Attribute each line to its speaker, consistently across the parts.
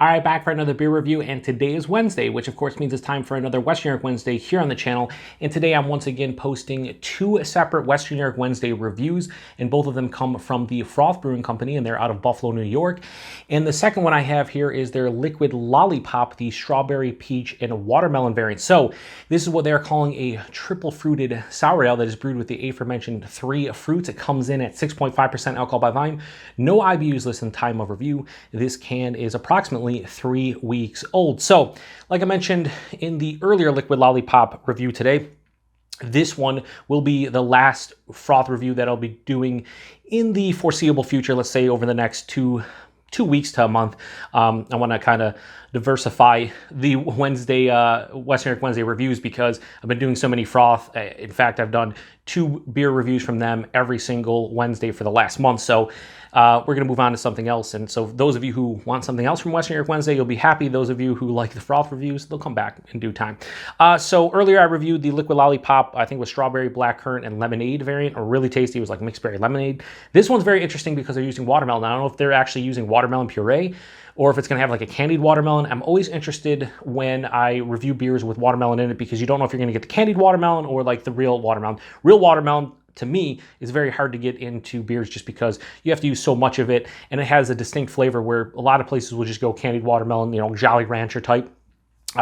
Speaker 1: All right, back for another beer review, and today is Wednesday, which of course means it's time for another Western New York Wednesday here on the channel. And today I'm once again posting two separate Western New York Wednesday reviews, and both of them come from the Froth Brewing Company, and they're out of Buffalo, New York. And the second one I have here is their Liquid Lollipop, the strawberry, peach, and watermelon variant. So this is what they're calling a triple fruited sour ale that is brewed with the aforementioned 3 fruits. It comes in at 6.5% alcohol by volume. No IBUs listed in time of review. This can is approximately 3 weeks old. So, like I mentioned in the earlier Liquid Lollipop review today, this one will be the last Froth review that I'll be doing in the foreseeable future, let's say over the next two weeks to a month. I want to kind of diversify the Wednesday, Western New York Wednesday reviews because I've been doing so many Froth. In fact, I've done 2 beer reviews from them every single Wednesday for the last month. So we're going to move on to something else. And so those of you who want something else from Western New York Wednesday, you'll be happy. Those of you who like the Froth reviews, they'll come back in due time. So earlier I reviewed the Liquid Lollipop, I think with strawberry, blackcurrant, and lemonade variant. A really tasty. It was like mixed berry lemonade. This one's very interesting because they're using watermelon. I don't know if they're actually using watermelon puree or if it's going to have like a candied watermelon. I'm always interested when I review beers with watermelon in it because you don't know if you're going to get the candied watermelon or like the real watermelon. Real watermelon, to me, is very hard to get into beers just because you have to use so much of it, and it has a distinct flavor where a lot of places will just go candied watermelon, you know, Jolly Rancher type.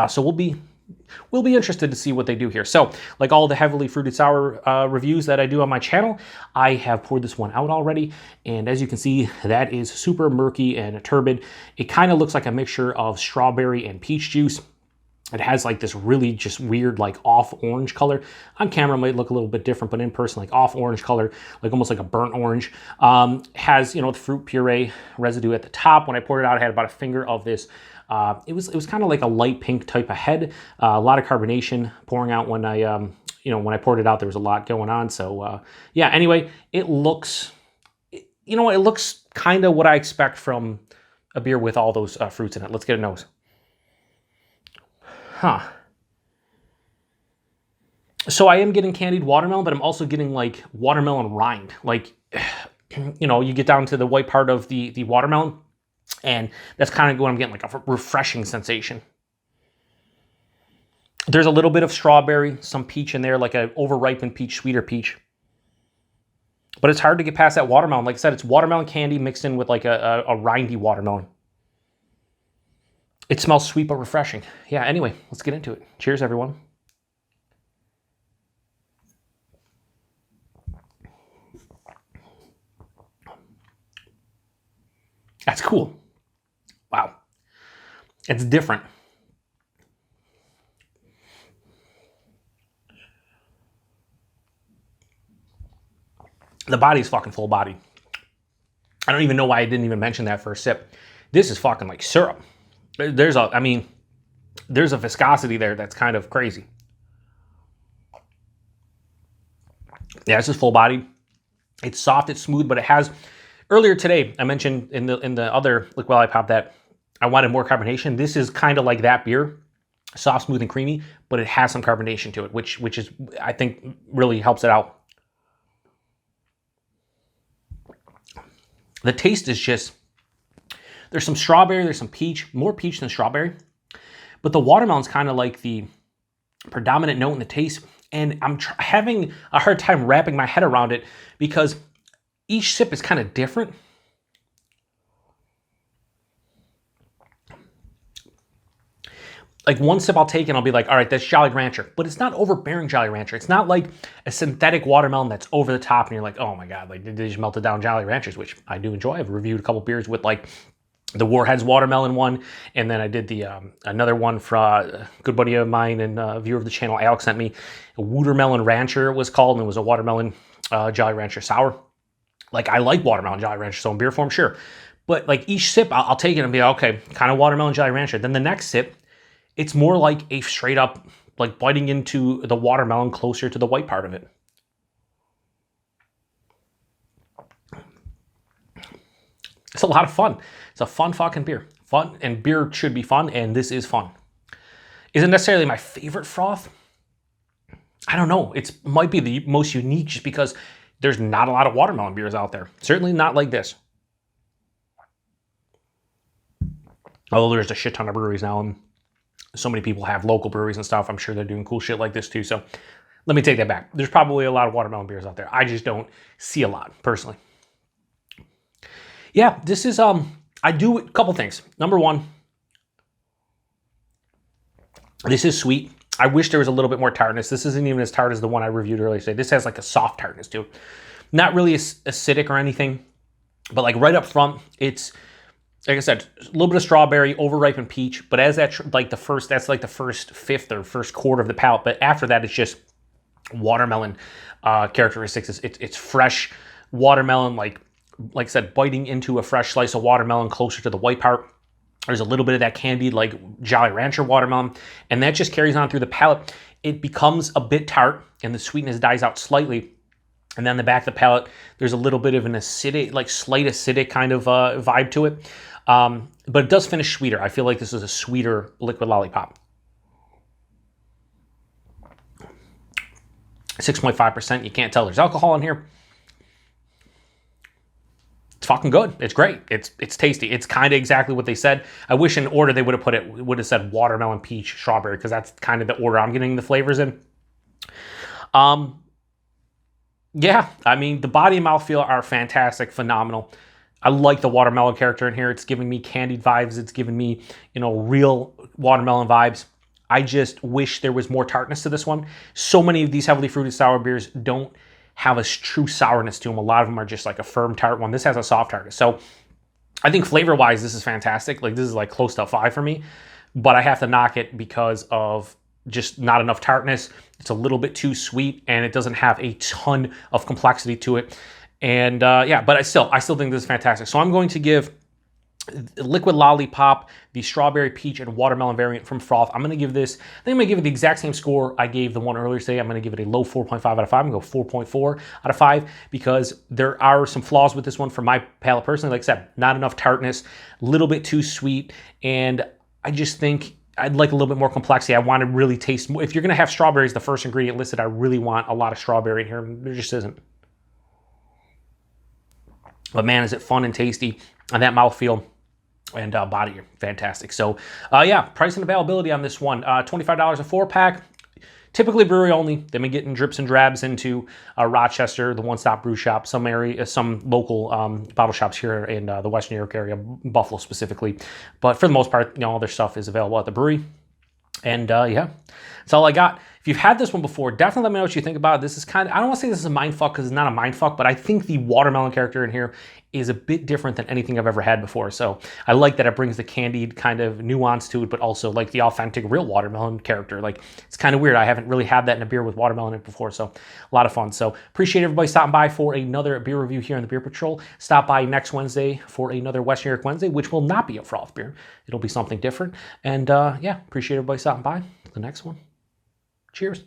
Speaker 1: So we'll be interested to see what they do here. So, like all the heavily fruited sour reviews that I do on my channel, I have poured this one out already, and as you can see, that is super murky and turbid. It kind of looks like a mixture of strawberry and peach juice. It has like this really just weird, like off orange color. On camera it might look a little bit different, but in person, like off orange color, like almost like a burnt orange. Has, you know, the fruit puree residue at the top. When I poured it out, I had about a finger of this. It was kind of like a light pink type of head. A lot of carbonation pouring out when I, when I poured it out, there was a lot going on. So yeah, anyway, it looks, it looks kind of what I expect from a beer with all those fruits in it. Let's get a nose. Huh. So I am getting candied watermelon, but I'm also getting like watermelon rind. Like, you get down to the white part of the watermelon, and that's kind of what I'm getting, like a refreshing sensation. There's a little bit of strawberry, some peach in there, like an over-ripened peach, sweeter peach. But it's hard to get past that watermelon. Like I said, it's watermelon candy mixed in with like a rindy watermelon. It smells sweet but refreshing. Yeah, anyway, let's get into it. Cheers, everyone. That's cool. Wow. It's different. The body's fucking full body. I don't even know why I didn't even mention that first sip. This is fucking like syrup. There's a viscosity there that's kind of crazy. Yeah, it's just full body. It's soft, it's smooth, but it has, earlier today, I mentioned in the other Liquid Lollipop that I wanted more carbonation. This is kind of like that beer, soft, smooth, and creamy, but it has some carbonation to it, which is, I think, really helps it out. The taste is just, there's some strawberry, there's some peach, more peach than strawberry, but the watermelon's kind of like the predominant note in the taste, and I'm having a hard time wrapping my head around it because each sip is kind of different. Like one sip I'll take and I'll be like, all right, that's Jolly Rancher, but it's not overbearing Jolly Rancher. It's not like a synthetic watermelon that's over the top and you're like, oh my God, like they just melted down Jolly Ranchers, which I do enjoy. I've reviewed a couple beers with like the Warheads watermelon one, and then I did the another one for a good buddy of mine and viewer of the channel, Alex, sent me. A Watermelon Rancher was called, and it was a watermelon Jolly Rancher sour. Like, I like watermelon Jolly Rancher, so in beer form, sure. But like each sip, I'll take it and be like, okay, kind of watermelon Jolly Rancher. Then the next sip, it's more like a straight up, like biting into the watermelon closer to the white part of it. It's a lot of fun. It's a fun fucking beer. Fun, and beer should be fun, and this is fun. Is it necessarily my favorite Froth? I don't know. It might be the most unique just because there's not a lot of watermelon beers out there. Certainly not like this. Although there's a shit ton of breweries now, and so many people have local breweries and stuff. I'm sure they're doing cool shit like this too. So let me take that back. There's probably a lot of watermelon beers out there. I just don't see a lot, personally. Yeah, this is, I do a couple things. Number one, this is sweet. I wish there was a little bit more tartness. This isn't even as tart as the one I reviewed earlier today. This has like a soft tartness to it. Not really acidic or anything, but like right up front, it's, like I said, a little bit of strawberry, overripened peach, but as that's like the first fifth or first quarter of the palate. But after that, it's just watermelon characteristics. It's fresh watermelon, like I said, biting into a fresh slice of watermelon closer to the white part. There's a little bit of that candied, like Jolly Rancher watermelon, and that just carries on through the palate. It becomes a bit tart, and the sweetness dies out slightly. And then the back of the palate, there's a little bit of an acidic, like slight acidic kind of vibe to it. But it does finish sweeter. I feel like this is a sweeter Liquid Lollipop. 6.5%. You can't tell there's alcohol in here. It's fucking good. It's great. It's tasty. It's kind of exactly what they said. I wish in order they would have put it, would have said watermelon, peach, strawberry, because that's kind of the order I'm getting the flavors in. Yeah, I mean, the body and mouthfeel are fantastic, phenomenal. I like the watermelon character in here. It's giving me candied vibes. It's giving me, you know, real watermelon vibes. I just wish there was more tartness to this one. So many of these heavily fruited sour beers don't have a true sourness to them. A lot of them are just like a firm tart one. This has a soft tartness. So I think flavor-wise, this is fantastic. Like, this is like close to a 5 for me. But I have to knock it because of just not enough tartness. It's a little bit too sweet, and it doesn't have a ton of complexity to it. And yeah, but I still think this is fantastic. So I'm going to give Liquid Lollipop, the strawberry, peach, and watermelon variant from Froth. I'm going to give this, I think I'm going to give it the exact same score I gave the one earlier today. I'm going to give it a low 4.5 out of 5. I'm going to go 4.4 out of 5 because there are some flaws with this one for my palate personally. Like I said, not enough tartness, a little bit too sweet, and I just think I'd like a little bit more complexity. I want to really taste more. If you're going to have strawberries, the first ingredient listed, I really want a lot of strawberry in here. There just isn't. But man, is it fun and tasty, and that mouthfeel and body are fantastic. So yeah, price and availability on this one, $25 a 4-pack. Typically brewery only. They've been getting drips and drabs into Rochester, the One Stop Brew Shop, some local bottle shops here in the Western New York area, Buffalo specifically. But for the most part, you know, all their stuff is available at the brewery. And yeah, that's all I got. If you've had this one before, definitely let me know what you think about it. This is kind of, I don't want to say this is a mindfuck because it's not a mindfuck, but I think the watermelon character in here is a bit different than anything I've ever had before. So I like that it brings the candied kind of nuance to it, but also like the authentic real watermelon character. Like, it's kind of weird. I haven't really had that in a beer with watermelon in it before. So a lot of fun. So appreciate everybody stopping by for another beer review here on the Beer Patrol. Stop by next Wednesday for another Western New York Wednesday, which will not be a froth beer. It'll be something different. And yeah, appreciate everybody stopping by. The next one. Cheers.